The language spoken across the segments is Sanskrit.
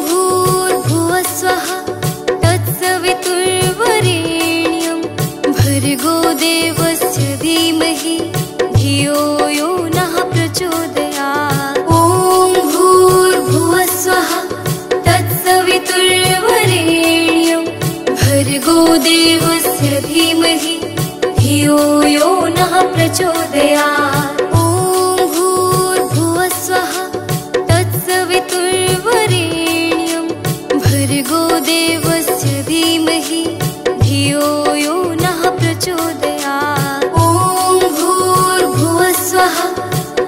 भूर्भुवस्वः तत्सवितुर्वरेण्यं भर्गो देवस्य धीमहि धियो यो नः प्रचोदयात्। ॐ भूर्भुवस्वः तत्सवितुर्वरेण्यं भर्गो देवस्य धीमहि धियो यो नः प्रचोदयात्। ॐ भूर्भुवस्वः तत्सवितुर्वरेण्यं भर्गो देवस्य धीमहि धियो यो नः प्रचोदयात्। ॐ भूर्भुवस्वः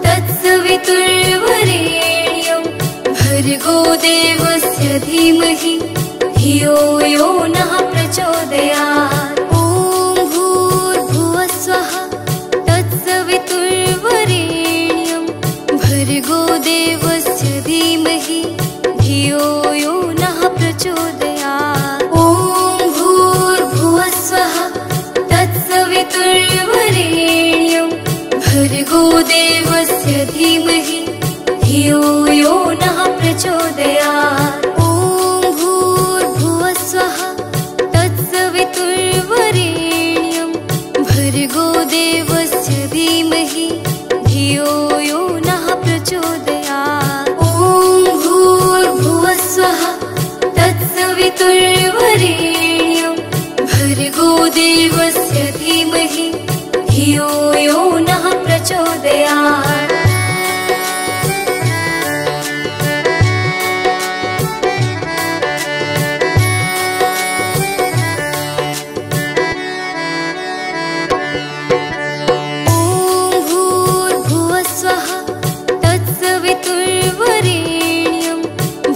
तत्सवितुर्वरेण्यं भर्गो देवस्य धीमहि धियो यो नः प्रचोदयात्। ॐ भूर्भुवस्वः तत्सवितुर्वरेण्यं भर्गो देवस्य धीमहि धियो यो नः प्रचोदयात्। ॐ भूर्भुवस्वः तत्सवितुर्वरेण्यं भर्गो देवस्य धीमहि धियो यो नः प्रचोदयात्। ॐ भूर्भुवस्वः तत्सवितुर्वरेण्यं भर्गो देवस्य धीमहि धियो यो नः प्रचोदयात्। ॐ भूर्भुवस्वः तत्सवितुर्वरेण्यं भर्गो देवस्य धीमहि धियो यो नः प्रचोदयात्।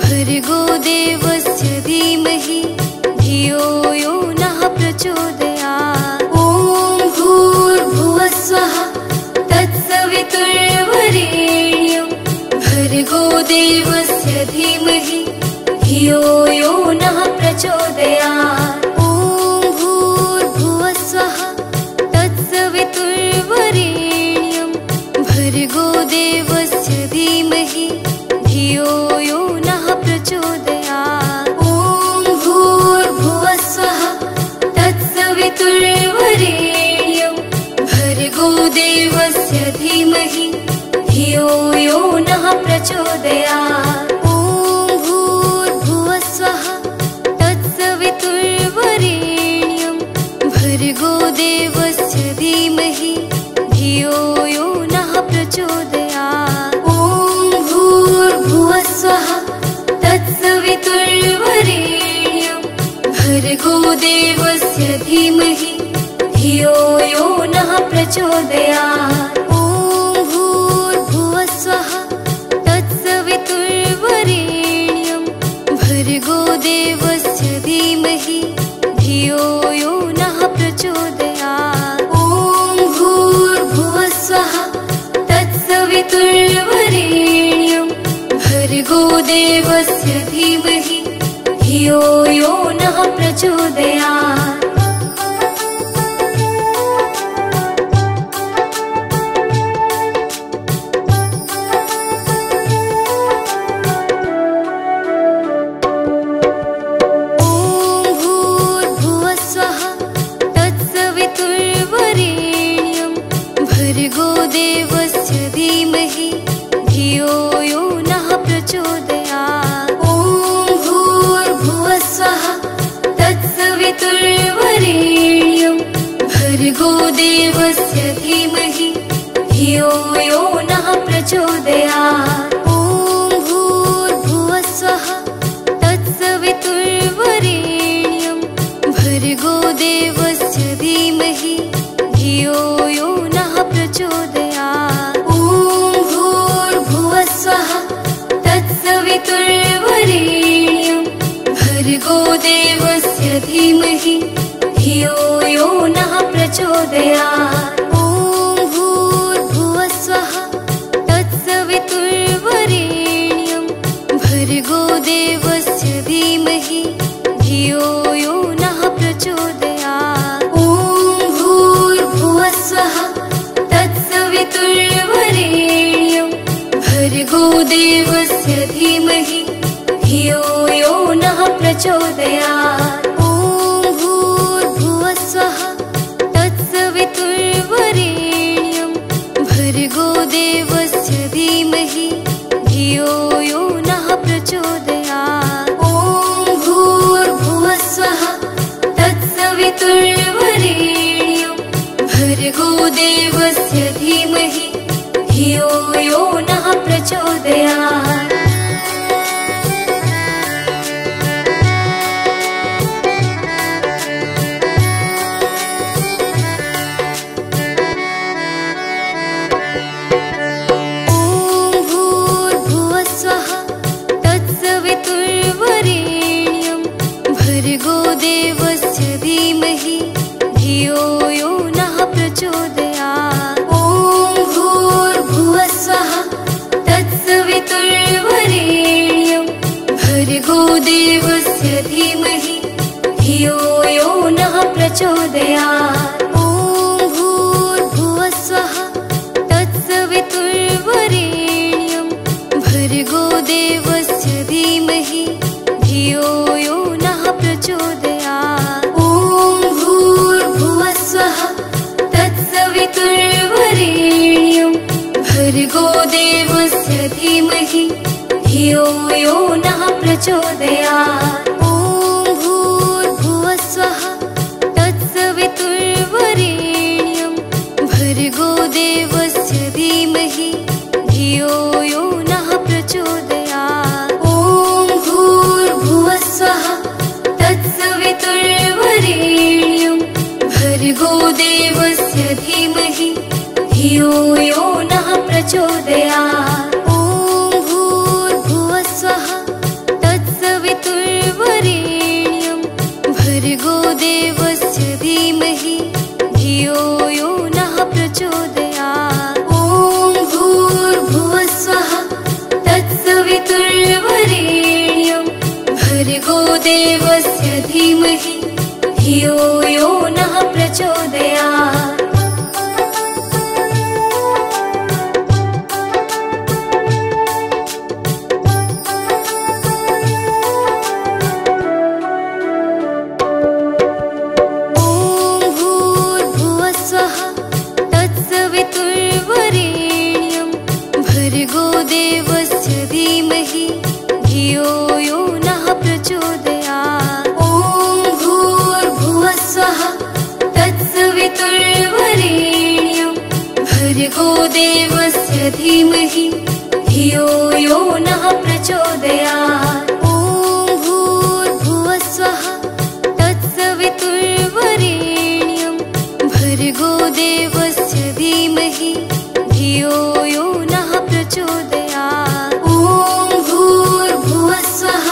भर्गो देवस्य धीमहि धियो यो नः प्रचोदयात्। ॐ भूर्भुवस्वः तत्सवितुर्वरेण्यं भर्गो देवस्य धीमहि धियो यो नः प्रचोदयात्। ॐ भूर्भुवस्वः तत्सवितुर्वरेण्यं भर्गो देवस्य धीमहि धियो यो नः प्रचोदयात्। ॐ भूर्भुवस्वः तत्सवितुर्वरेण्यं भर्गो देवस्य धीमहि धियो यो नः प्रचोदयात्। ॐ भूर्भुवस्वः तत्सवितुर्वरेण्यं भर्गो देवस्य धीमहि धियो यो नः प्रचोदयात्। ॐ भूर्भुवस्वः तत्सवितुर्वरेण्यं भर्गो देवस्य धीमहि धियो यो नः प्रचोदयात्। ॐ भूर्भुवस्वः तत्सवितुर्वरेण्यं भर्गो देवस्य धीमहि धियो यो नः प्रचोदयात्। ॐ भूर्भुवस्वः तत्सवितुर्वरेण्यं भर्गो देवस्य धीमहि धियो यो नः प्रचोदयात्। ॐ भूर्भुवस्वः तत्सवितुर्वरेण्यं भर्गो देवस्य धीमहि धियो यो नः प्रचोदयात्। ॐ भूर्भुवस्वः तत्सवितुर्वरेण्यं भर्गो देवस्य धीमहि धियो यो नः प्रचोदयात्। ॐ भूर्भुवस्वः तत्सवितुर्वरेण्यं भर्गो देवस्य धीमहि धियो यो नः प्रचोदयात्। ॐ भूर्भुवस्वः तत्सवितुर्वरेण्यं भर्गो देवस्य धीमहि धियो यो नः प्रचोदयात्। ॐ भूर्भुवस्वः तत्सवितुर्वरेण्यं भर्गो देवस्य धीमहि धियो यो नः प्रचोदयात्। ॐ भूर्भुवस्वः तत्सवितुर्वरेण्यं भर्गो देवस्य धीमहि धियो यो नः प्रचोदयात्। ॐ भूर्भुवस्वः तत्सवितुर्वरेण्यं भर्गो देवस्य धीमहि धियो यो नः प्रचोदयात्। ॐ भूर्भुवस्वः तत्सवितुर्वरेण्यं भर्गो देवस्य धीमहि धियो यो नः प्रचोदयात्। भर्गो देवस्य धीमहि धियो यो नः प्रचोदयात्। ॐ भूर्भुवस्वः तत्सवितुर्वरेण्यं भर्गो देवस्य धीमहि धियो यो नः प्रचोदयात्। ॐ भूर्भुवस्वः तत्सवितुर्वरेण्यं भर्गो देवस्य धीमहि धियो यो नः प्रचोदयात्। ॐ भूर्भुवस्वः तत्सवितुर्वरेण्यं भर्गो देवस्य धीमहि धियो यो नः प्रचोदयात्। ॐ भूर्भुवस्वः तत्सवितुर्वरेण्यं भर्गो देवस्य धीमहि धियो यो नः प्रचोदयात्। ॐ भूर्भुवस्वः तत्सवितुर्वरेण्यं भर्गो देवस्य धीमहि धियो यो नः प्रचोदयात्। ॐ भूर्भुवस्वः तत्सवितुर्वरेण्यं भर्गो देवस्य धीमहि धियो यो नः प्रचोदयात्। ॐ भूर्भुवस्वः तत्सवितुर्वरेण्यं भर्गो देवस्य धीमहि धियो यो नः प्रचोदयात्। भर्गो देवस्य धीमहि धियो यो नः प्रचोदयात्। ॐ भूर्भुवस्वः तत्सवितुर्वरेण्यं भर्गो देवस्य धीमहि धियो यो नः प्रचोदयात्। ॐ भूर्भुवस्वः तत्सवितुर्वरेण्यं भर्गो देवस्य धीमहि धियो यो नः प्रचोदयात्। ॐ भूर्भुवस्वः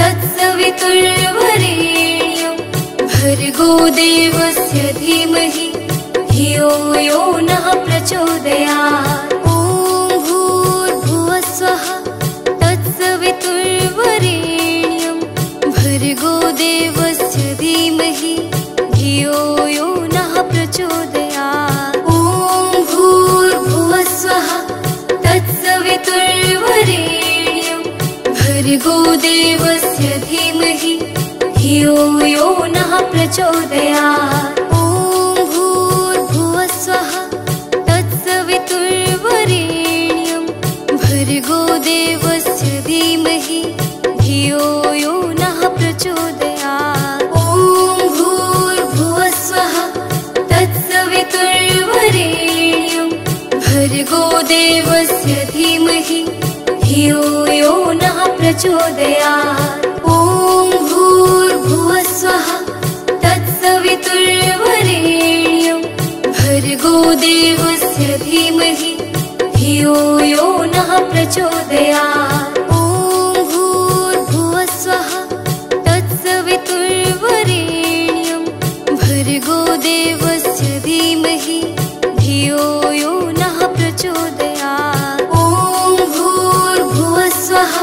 तत्सवितुर्वरेण्यं भर्गो देवस्य धीमहि धियो यो नः प्रचोदयात्। ॐ भूर्भुवस्वः तत्सवितुर्वरेण्यं भर्गो देवस्य धीमहि धियो यो नः प्रचोदयात्। ॐ भूर्भुवस्वः तत्सवितुर्वरेण्यं भर्गो देवस्य धीमहि धियो यो नः प्रचोदयात्। ॐ भूर्भुवस्वः तत्सवितुर्वरेण्यं भर्गो देवस्य धीमहि धियो यो नः प्रचोदयात्। ॐ भूर्भुवस्वः तत्सवितुर्वरेण्यं भर्गो देवस्य धीमहि धियो यो नः प्रचोदयात्। ॐ भूर्भुवस्वः तत्सवितुर्वरेण्यं भर्गो देवस्य धीमहि धियो यो नः प्रचोदयात्। ॐ भूर्भुवस्वः तत्सवितुर्वरेण्यं भर्गो देवस्य धीमहि धियो यो नः प्रचोदयात्। ॐ भूर्भुवस्वः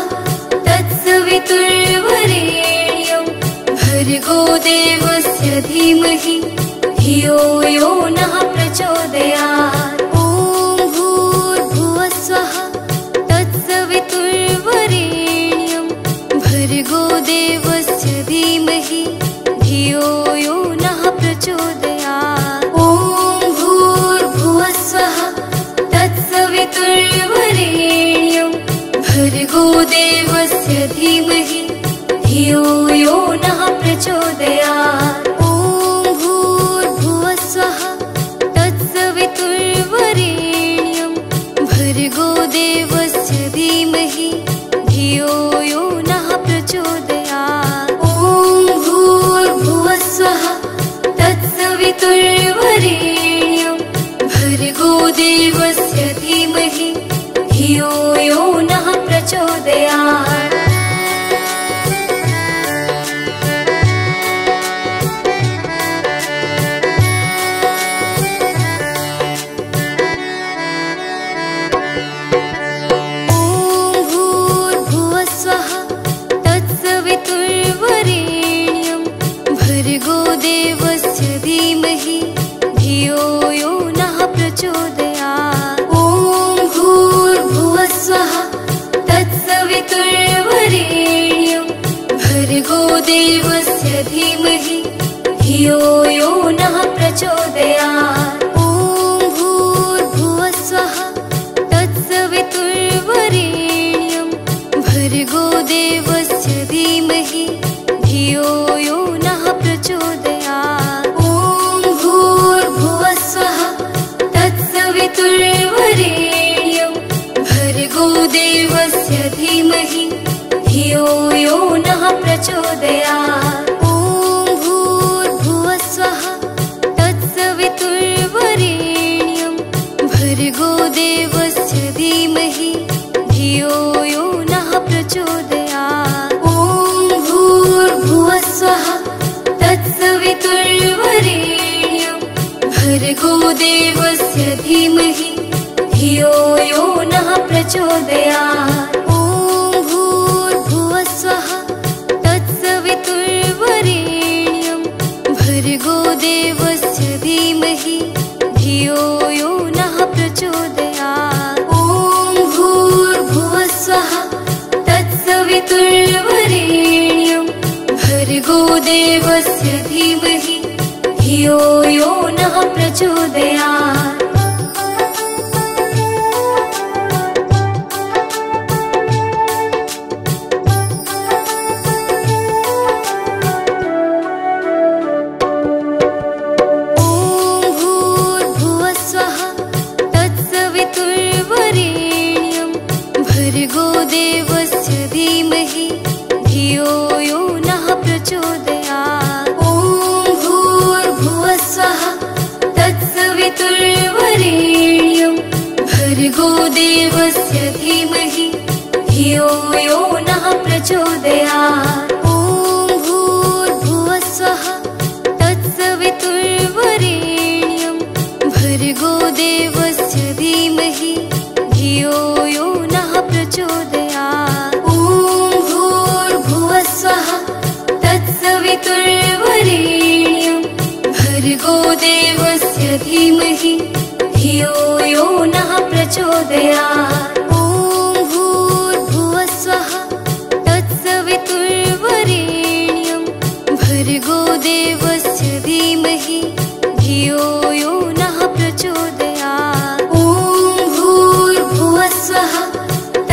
तत्सवितुर्वरेण्यं भर्गो देवस्य धीमहि धियो यो नः प्रचोदयात्। ॐ भूर्भुवस्वः तत्सवितुर्वरेण्यं भर्गोदेवस्य धीमहि धियो यो नः प्रचोदयात्। ॐ भूर्भुवस्सुवः तत्सवितुर्वरेण्यं भर्गोदेवस्य धीमहि धियो यो नः प्रचोदयात्। भर्गोदेवस्य धीमहि धियो यो नः प्रचोदयात्। ॐ भूर्भुवस्सुवः तत्सवितुर्वरेण्यं भर्गोदेवस्य धीमहि धियो यो नः प्रचोदयात्। ॐ भूर्भुवस्सुवः तत्सवितुर्वरेण्यं भर्गोदेवस्य धीमहि धियो यो नः प्रचोदयात्। ॐ भूर्भुवस्सुवः तत्सवितुर्वरेण्यं भर्गोदेवस्य धीमहि धियो यो नः प्रचोदयात्। ॐ भूर्भुवस्सुवः तत्सवितुर्वरेण्यं भर्गोदेवस्य धीमहि धियो यो नः प्रचोदयात्। ॐ भूर्भुवस्सुवः तत्सवितुर्वरेण्यं भर्गोदेवस्य धीमहि धियो यो नः प्रचोदयात्। ॐ भूर्भुवस्सुवः तत्सवितुर्वरेण्यं भर्गोदेवस्य धीमहि धियो यो नः प्रचोदयात्। ॐ भूर्भुवस्सुवः तत्सवितुर्वरेण्यं भर्गोदेवस्य धीमहि धियो यो नः प्रचोदयात्। ॐ भूर्भुवस्सुवः तत्सवितुर्वरेण्यं भर्गोदेवस्य धीमहि धियो यो नः प्रचोदयात्। ॐ भूर्भुवस्सुवः तत्सवितुर्वरेण्यं भर्गोदेवस्य धीमहि धियो यो नः प्रचोदयात्। ॐ भूर्भुवस्सुवः तत्सवितुर्वरेण्यं भर्गोदेवस्य धीमहि धियो यो नः प्रचोदयात्। ॐ भूर्भुवस्सुवः तत्सवितुर्वरेण्यं भर्गोदेवस्य धीमहि धियो यो नः प्रचोदयात्। ॐ भूर्भुवस्सुवः तत्सवितुर्वरेण्यं भर्गोदेवस्य धीमहि धियो यो नः प्रचोदयात्। ॐ भूर्भुवस्सुवः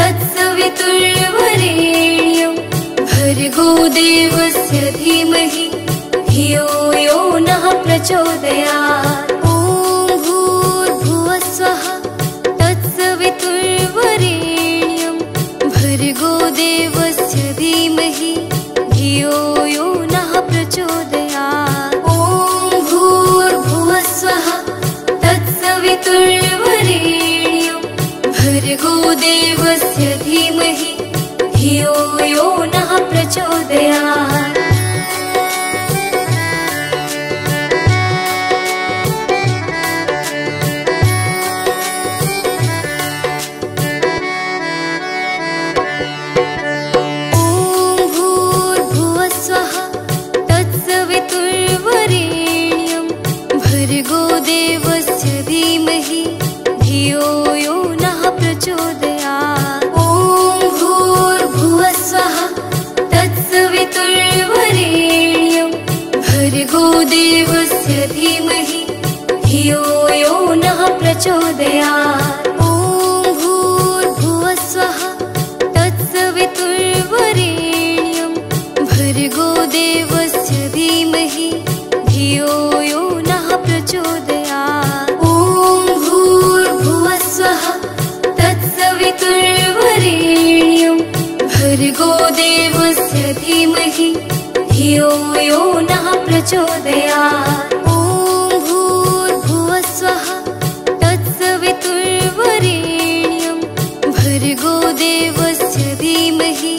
तत्सवितुर्वरेण्यं भर्गोदेवस्य धीमहि धियो यो नः प्रचोदयात्। ॐ भूर्भुवस्सुवः तत्सवितुर्वरेण्यं भर्गोदेवस्य धीमहि धियो यो नः प्रचोदयात्। ॐ भूर्भुवस्सुवः तत्सवितुर्वरेण्यं भर्गोदेवस्य धीमहि धियो यो नः प्रचोदयात्। भर्गोदेवस्य धीमहि धियो यो नः प्रचोदयात्। ॐ भूर्भुवस्सुवः तत्सवितुर्वरेण्यं भर्गोदेवस्य धीमहि धियो यो नः प्रचोदयात्। ॐ भूर्भुवस्सुवः तत्सवितुर्वरेण्यं भर्गोदेवस्य धीमहि धियो यो नः प्रचोदयात्। ॐ भूर्भुवस्सुवः तत्सवितुर्वरेण्यं प्रचोदयात्। ॐ भूर्भुवस्वः तत्सवितुर्वरेण्यं भर्गो देवस्य धीमहि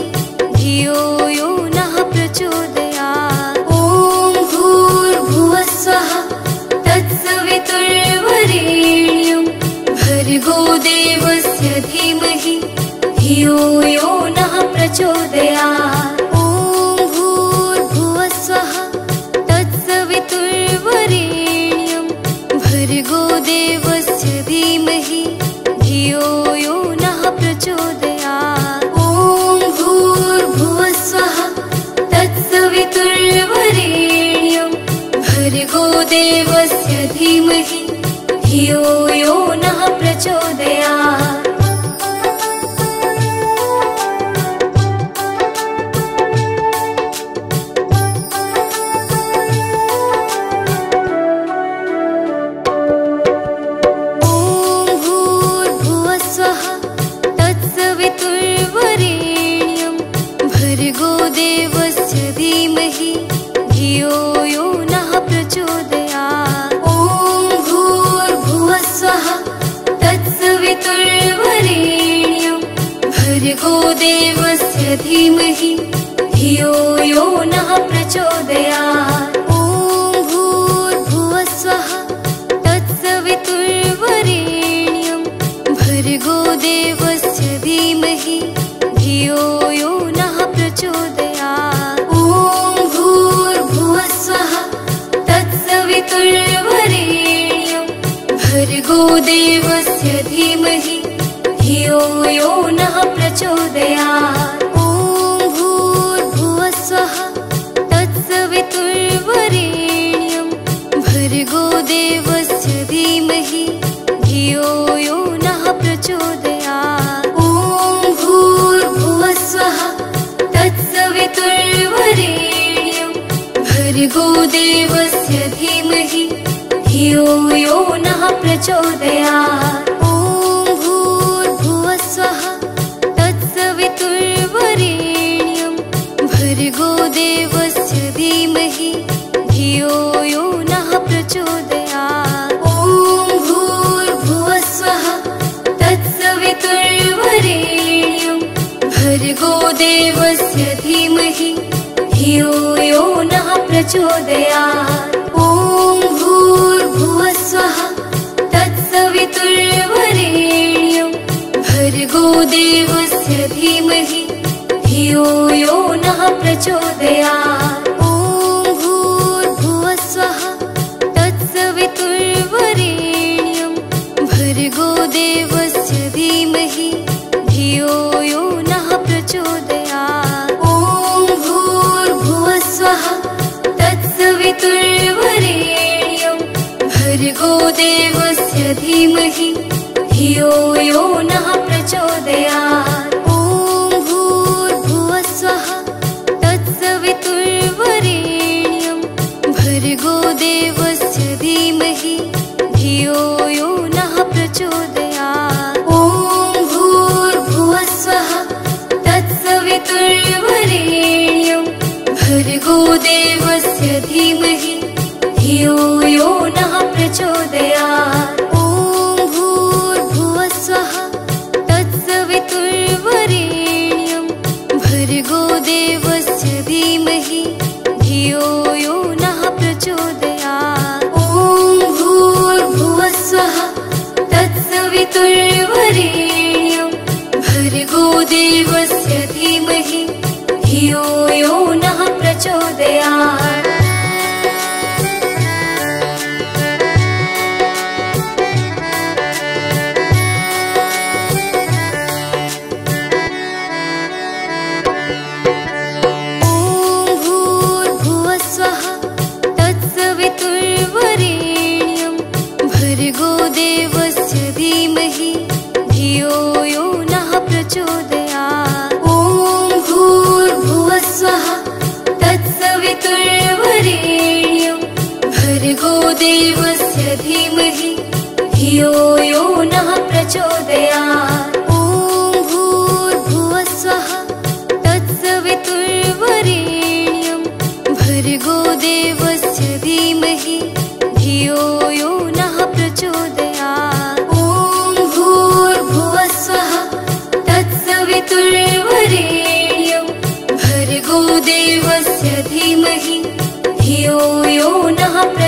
धियो यो नः प्रचोदयात्। ॐ भूर्भुवस्वः तत्सवितुर्वरेण्यं भर्गो देवस्य धीमहि धियो यो नः प्रचोदयात्। ॐ भूर्भुवस्वः तत्सवितुर्वरेण्यं भर्गो देवस्य धीमहि धियो यो नः प्रचोदयात्। ॐ भूर्भुवस्वः तत्सवितुर्वरेण्यं भर्गो देवस्य धीमहि धियो यो नः प्रचोदयात्। भर्गो देवस्य धीमहि धियो यो नः प्रचोदयात्। ॐ भूर्भुवस्वः तत्सवितुर्वरेण्यं भर्गो देवस्य धीमहि धियो यो नः प्रचोदयात्। ॐ भूर्भुवस्वः तत्सवितुर्वरेण्यं भर्गो देवस्य धीमहि धियो यो नः प्रचोदयात्। ॐ भूर्भुवस्वः तत्सवितुर्वरेण्यं भर्गो देवस्य धीमहि धियो यो नः प्रचोदयात्। ॐ भूर्भुवस्वः तत्सवितुर्वरेण्यं भर्गो देवस्य धीमहि धियो यो नः प्रचोदयात्। ॐ भूर्भुवस्वः तत्सवितुर्वरेण्यं भर्गो देवस्य धीमहि धियो यो नः प्रचोदयात्। ॐ भूर्भुवस्वः तत्सवितुर्वरेण्यं भर्गो देवस्य धीमहि धियो यो नः प्रचोदयात्। ॐ भूर्भुवस्वः तत्सवितुर्वरेण्यं भर्गो देवस्य धीमहि धियो यो नः प्रचोदयात्। ॐ भूर्भुवस्वः तत्सवितुर्वरेण्यं भर्गो देवस्य धीमहि धियो यो नः प्रचोदयात्। ॐ भूर्भुवस्वः तत्सवितुर्वरेण्यं भर्गो देवस्य धीमहि धियो यो नः प्रचोदयात्। ॐ भूर्भुवस्वः तत्सवितुर्वरेण्यं भर्गो देवस्य धीमहि धियो यो नः प्रचोदयात्। ॐ भूर्भुवस्वः तत्सवितुर्वरेण्यं भर्गो देवस्य धीमहि धियो यो नः प्रचोदयात्। ॐ भूर्भुवस्वः तत्सवितुर्वरेण्यं भर्गो देवस्य धीमहि धियो यो नः प्रचोदयात्। ॐ भूर्भुवस्वः तत्सवितुर्वरेण्यं भर्गो देवस्य धीमहि धियो यो नः प्रचोदयात्। ॐ भूर्भुवस्वः तत्सवितुर्वरेण्यं भर्गो देवस्य धीमहि धियो यो नः प्रचोदयात्। भर्गो देवस्य धीमहि धियो यो नः प्रचोदयात्। ॐ भूर्भुवस्वः तत्सवितुर्वरेण्यं भर्गो देवस्य धीमहि धियो यो नः प्रचोदयात्। ॐ भूर्भुवस्वः तत्सवितुर्वरेण्यं भर्गो देवस्य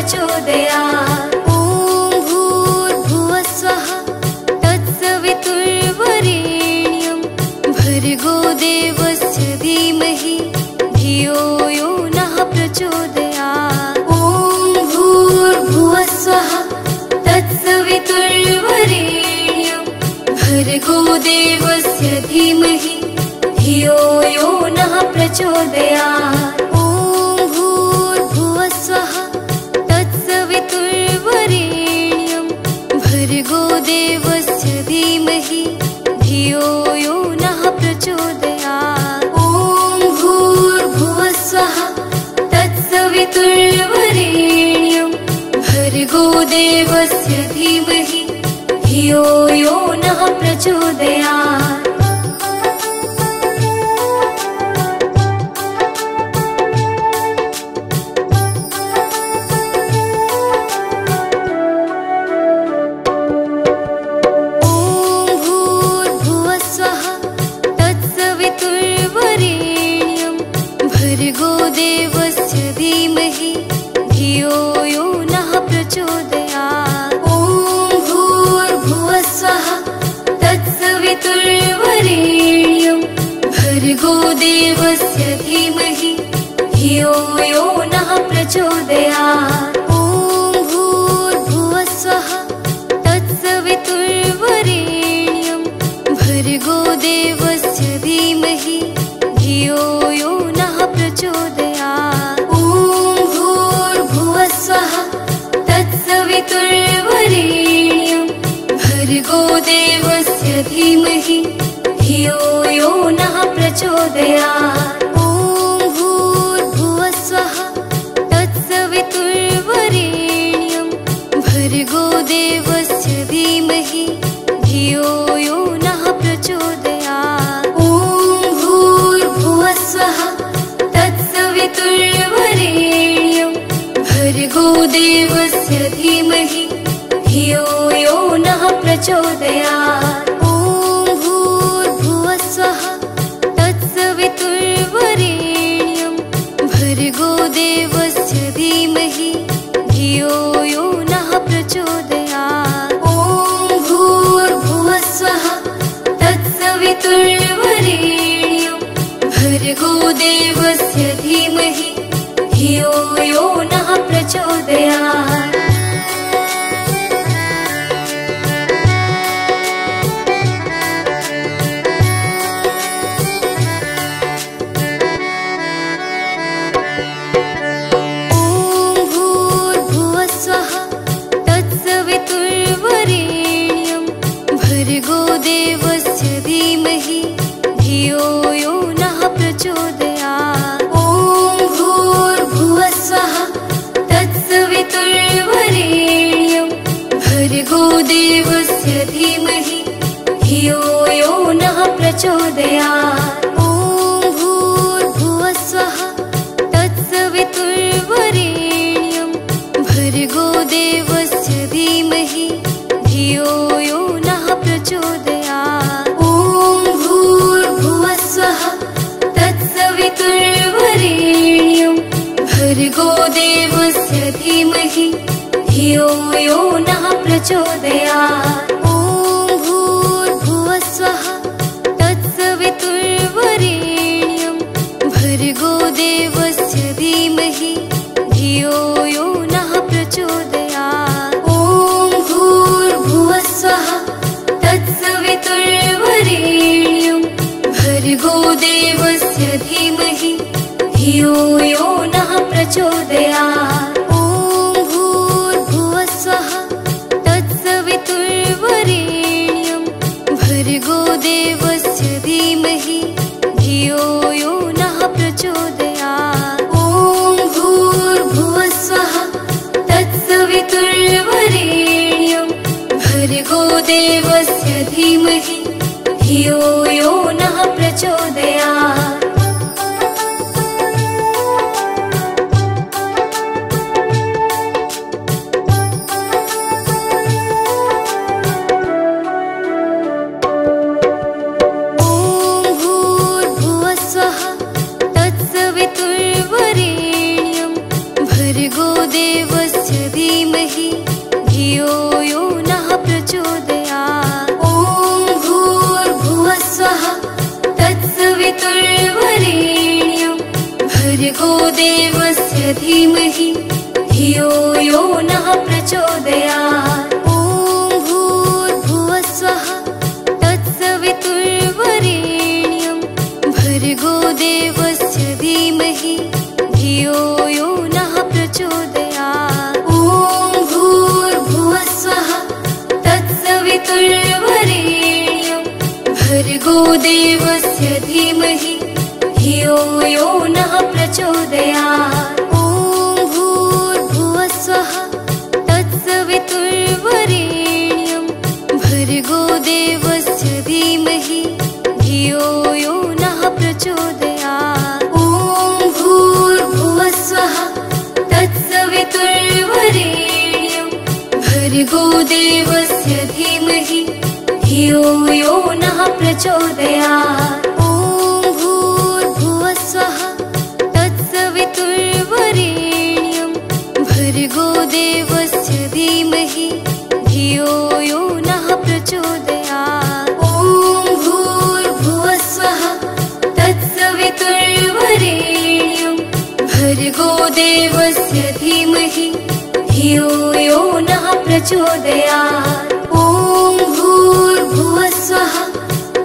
प्रचोदयात्। ॐ भूर्भुवस्वः तत्सवितुर्वरेण्यं भर्गो देवस्य धीमहि धियो यो नः प्रचोदयात्। ॐ भूर्भुवस्वः तत्सवितुर्वरेण्यं भर्गो देवस्य धीमहि धियो यो नः प्रचोदयात्। ॐ भूर्भुवस्वः तत्सवितुर्वरेण्यं भर्गो देवस्य धीमहि धियो यो नः प्रचोदयात्। ॐ भूर्भुवस्वः तत्सवितुर्वरेण्यं भर्गो देवस्य धीमहि धियो यो नः प्रचोदयात्। भर्गो देवस्य धीमहि धियो यो नः प्रचोदयात्। ॐ भूर्भुवस्वः तत्सवितुर्वरेण्यं भर्गो देवस्य धीमहि धियो यो नः प्रचोदयात्। ॐ भूर्भुवस्वः तत्सवितुर्वरेण्यं भर्गो देवस्य धीमहि धियो यो नः प्रचोदयात्। ॐ भूर्भुवस्वः तत्सवितुर्वरेण्यं भर्गो देवस्य धीमहि धियो यो नः प्रचोदयात्। ॐ भूर्भुवस्वः तत्सवितुर्वरेण्यं भर्गो देवस्य धीमहि धियो यो नः प्रचोदयात्। ॐ भूर्भुवस्वः तत्सवितुर्वरेण्यं भर्गो देवस्य धीमहि धियो यो नः प्रचोदयात्। ॐ भूर्भुवस्वः तत्सवितुर्वरेण्यं भर्गो देवस्य धीमहि धियो यो नः प्रचोदयात्। ॐ भूर्भुवस्वः तत्सवितुर्वरेण्यं भर्गो देवस्य धीमहि धियो यो नः प्रचोदयात्। ॐ भूर्भुवस्वः तत्सवितुर्वरेण्यं भर्गो देवस्य धीमहि धियो यो नः प्रचोदयात्। ॐ भूर्भुवस्वः तत्सवितुर्वरेण्यं भर्गो देवस्य धीमहि धियो यो नः प्रचोदयात्। ॐ भूर्भुवस्वः तत्सवितुर्वरेण्यं भर्गो देवस्य धीमहि धियो यो नः प्रचोदयात्। ॐ भूर्भुवस्वः तत्सवितुर्वरेण्यं भर्गो देवस्य धीमहि धियो यो नः प्रचोदयात्। ॐ भूर्भुवस्वः तत्सवितुर्वरेण्यं भर्गो देवस्य धीमहि धियो यो नः प्रचोदयात्। ॐ भूर्भुवस्वः तत्सवितुर्वरेण्यं भर्गो देवस्य धीमहि धियो यो नः प्रचोदयात्। ॐ भूर्भुवस्वः तत्सवितुर्वरेण्यं भर्गो देवस्य धीमहि धियो यो नः प्रचोदयात्। ॐ भूर्भुवस्वः तत्सवितुर्वरेण्यं भर्गो देवस्य धीमहि धियो यो नः प्रचोदयात्। भर्गो देवस्य देवस्य धीमहि धियो यो नः प्रचोदयात्। ॐ भूर्भुवस्वः तत्सवितुर्वरेण्यं भर्गो देवस्य धीमहि धियो यो नः प्रचोदयात्। ॐ भूर्भुवस्वः तत्सवितुर्वरेण्यं भर्गो देवस्य धीमहि धियो यो नः प्रचोदयात्। ॐ भूर्भुवस्वः तत्सवितुर्वरेण्यं भर्गो देवस्य धीमहि धियो यो नः प्रचोदयात्। ॐ भूर्भुवस्वः तत्सवितुर्वरेण्यं भर्गो देवस्य धीमहि धियो यो नः प्रचोदयात्। ॐ भूर्भुवस्वः तत्सवितुर्वरेण्यं भर्गो देवस्य धीमहि धियो यो नः प्रचोदयात्। ॐ भूर्भुवस्वः तत्सवितुर्वरेण्यं भर्गो देवस्य धीमहि धियो यो नः प्रचोदयात्। ॐ भूर्भुवस्वः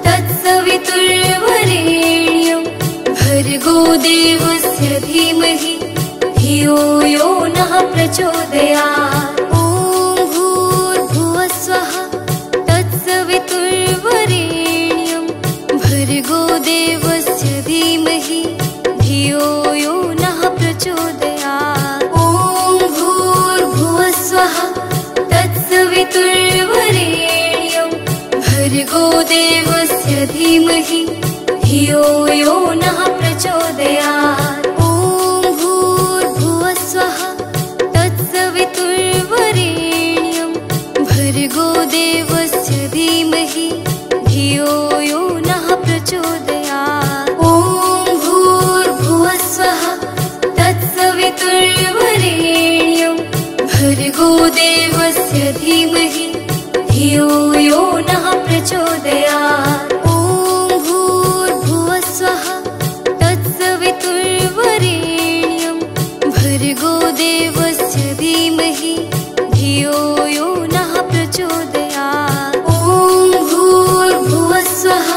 तत्सवितुर्वरेण्यं भर्गो देवस्य धीमहि धियो यो नः प्रचोदयात्। ॐ भूर्भुवस्वः तत्सवितुर्वरेण्यं भर्गो देवस्य धीमहि धियो यो नः प्रचोदयात्। ॐ भूर्भुवस्वः तत्सवितुर्वरेण्यं भर्गो देवस्य धीमहि धियो यो नः प्रचोदयात्। ॐ भूर्भुवस्वः तत्सवितुर्वरेण्यं भर्गो देवस्य धीमहि धियो यो नः प्रचोदयात्। ॐ भूर्भुवस्वः तत्सवितुर्वरेण्यं भर्गो देवस्य धीमहि धियो यो नः प्रचोदयात्। ॐ भूर्भुवस्वः तत्सवितुर्वरेण्यं भर्गो देवस्य धीमहि धियो यो नः प्रचोदयात्। ॐ भूर्भुवस्वः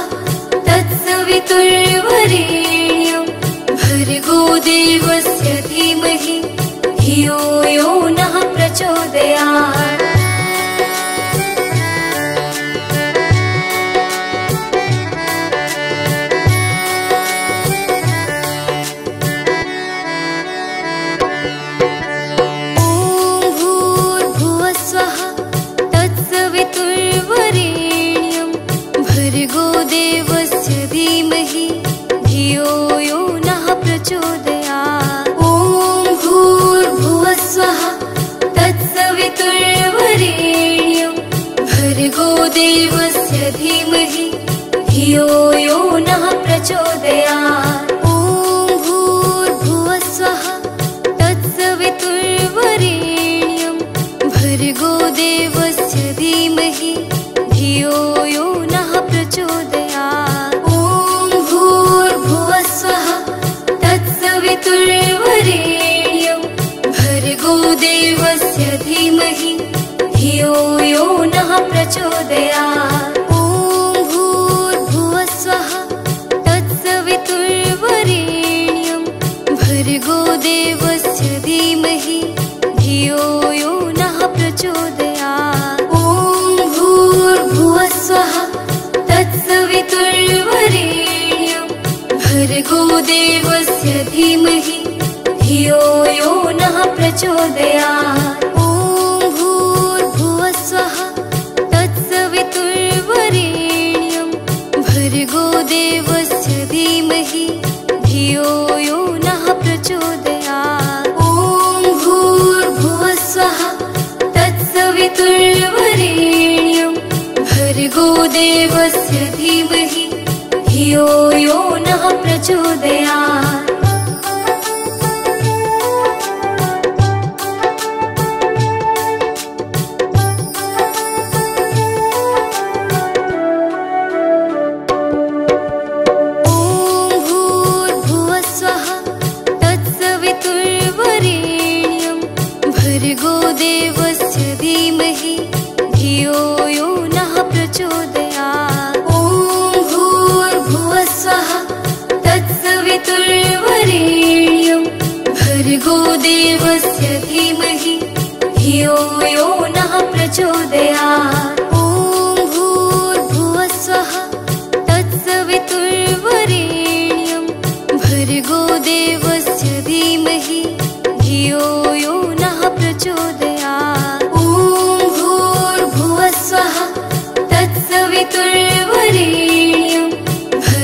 तत्सवितुर्वरेण्यं भर्गो देवस्य धीमहि धियो यो नः प्रचोदयात्। भर्गो देवस्य धीमहि धियो यो नः प्रचोदयात्। ॐ भूर्भुवस्वः तत्सवितुर्वरेण्यं भर्गो देवस्य धीमहि धियो यो नः प्रचोदयात्। ॐ भूर्भुवस्वः तत्सवितुर्वरेण्यं भर्गो देवस्य धीमहि धियो यो नः प्रचोदयात्। ॐ भूर्भुवस्वः तत्सवितुर्वरेण्यं भर्गो देवस्य धीमहि धियो यो नः प्रचोदयात्। ॐ भूर्भुवस्वः तत्सवितुर्वरेण्यं भर्गो देवस्य धीमहि धियो यो नः प्रचोदयात्। ॐ भूर्भुवस्वः तत्सवितुर्वरेण्यं भर्गो देवस्य धीमहि धियो यो नः प्रचोदयात्। ॐ भूर्भुवस्वः तत्सवितुर्वरेण्यं भर्गो देवस्य धीमहि धियो यो नः प्रचोदयात्। ॐ भूर्भुवस्वः तत्सवितुर्वरेण्यं भर्गो देवस्य धीमहि धियो यो नः प्रचोदयात्।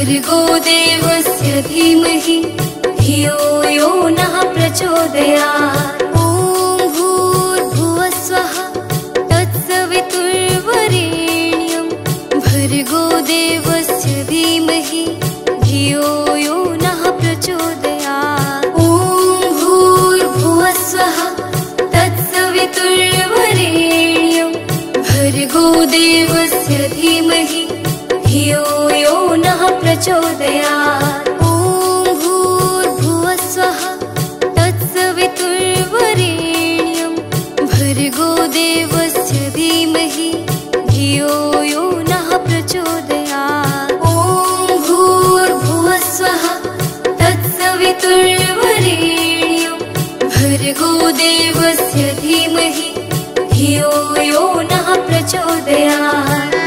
भर्गो देवस्य धीमहि धियो यो नः प्रचोदयात्। ॐ भूर्भुवस्वः तत्सवितुर्वरेण्यं भर्गो देवस्य धीमहि धियो यो नः प्रचोदयात्। ॐ भूर्भुवस्वः तत्सवितुर्वरेण्यं भर्गो देवस्य धीमहि धियो यो नः प्रचोदयात्। ॐ भूर्भुवस्वः तत्सवितुर्वरेण्यं भर्गो देवस्य धीमहि धियो यो नः प्रचोदयात्। ॐ भूर्भुवस्वः तत्सवितुर्वरेण्यं भर्गो देवस्य धीमहि धियो यो नः प्रचोदयात्।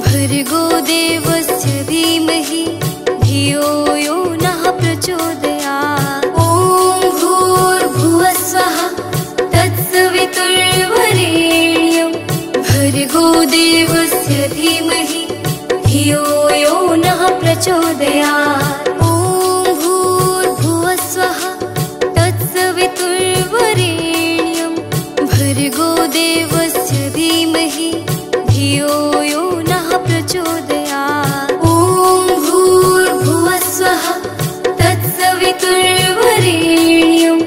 भर्गो देवस्य धीमहि धियो यो नः प्रचोदयात्। ॐ भूर्भुवस्वः तत्सवितुर्वरेण्यं भर्गो देवस्य धीमहि धियो यो नः प्रचोदयात्। ॐ भूर्भुवस्वः तत्सवितुर्वरेण्यं भर्गो देवस्य धीमहि धियो यो नः प्रचोदयात्। ॐ भूर्भुवस्वः तत्सवितुर्वरेण्यं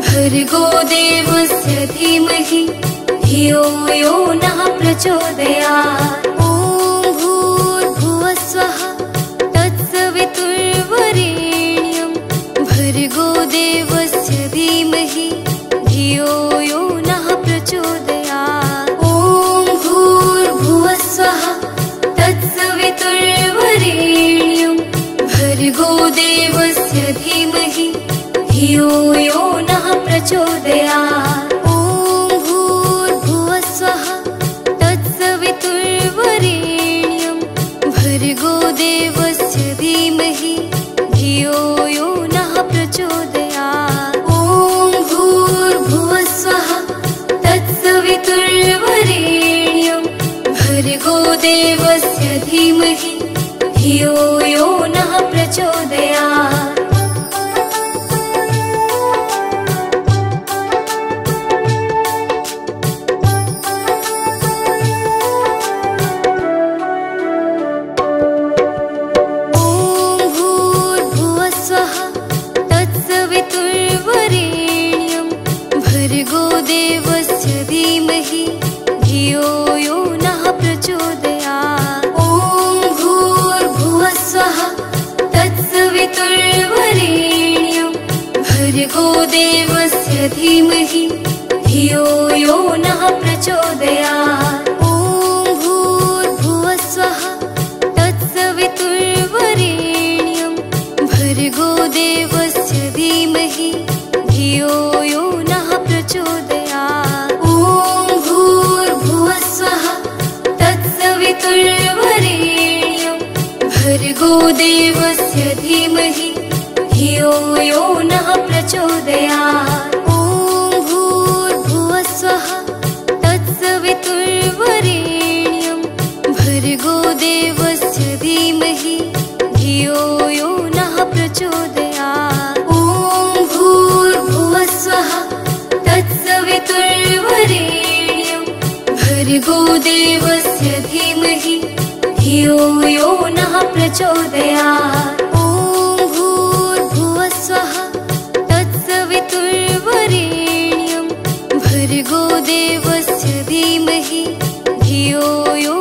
भर्गो देवस्य धीमहि धियो यो नः प्रचोदयात्। ॐ भूर्भुवस्वः तत्सवितुर्वरेण्यं भर्गो देवस्य धीमहि धियो यो नः प्रचोदयात्। ॐ भूर्भुवस्वः तत्सवितुर्वरेण्यं भर्गो देवस्य धीमहि धियो यो नः प्रचोदयात्। ॐ भूर्भुवस्वः तत्सवितुर्वरेण्यं भर्गो देवस्य धीमहि धियो यो नः प्रचोदयात्। ॐ भूर्भुवस्वः तत्सवितुर्वरेण्यं भर्गो देवस्य धीमहि धियो यो नः प्रचोदयात्। ॐ भूर्भुवस्वः तत्सवितुर्वरेण्यं भर्गो देवस्य धीमहि धियो यो नः प्रचोदयात्। ॐ भूर्भुवस्वः तत्सवितुर्वरेण्यं भर्गो देवस्य धीमहि धियो यो नः प्रचोदयात्। ॐ भूर्भुवस्वः तत्सवितुर्वरेण्यं भर्गो देवस्य धीमहि धियो यो नः प्रचोदयात्। ॐ भूर्भुवस्वः तत्सवितुर्वरेण्यं भर्गो देवस्य धीमहि धियो यो नः प्रचोदयात्। ॐ भूर्भुवस्वः तत्सवितुर्वरेण्यं भर्गो देवस्य धीमहि धियो यो नः प्रचोदयात्। ॐ भूर्भुवस्वः तत्सवितुर्वरेण्यं भर्गो देवस्य धीमहि धियो यो नः प्रचोदयात्। ॐ भूर्भुवस्वः तत्सवितुर्वरेण्यं भर्गो देवस्य धीमहि धियो यो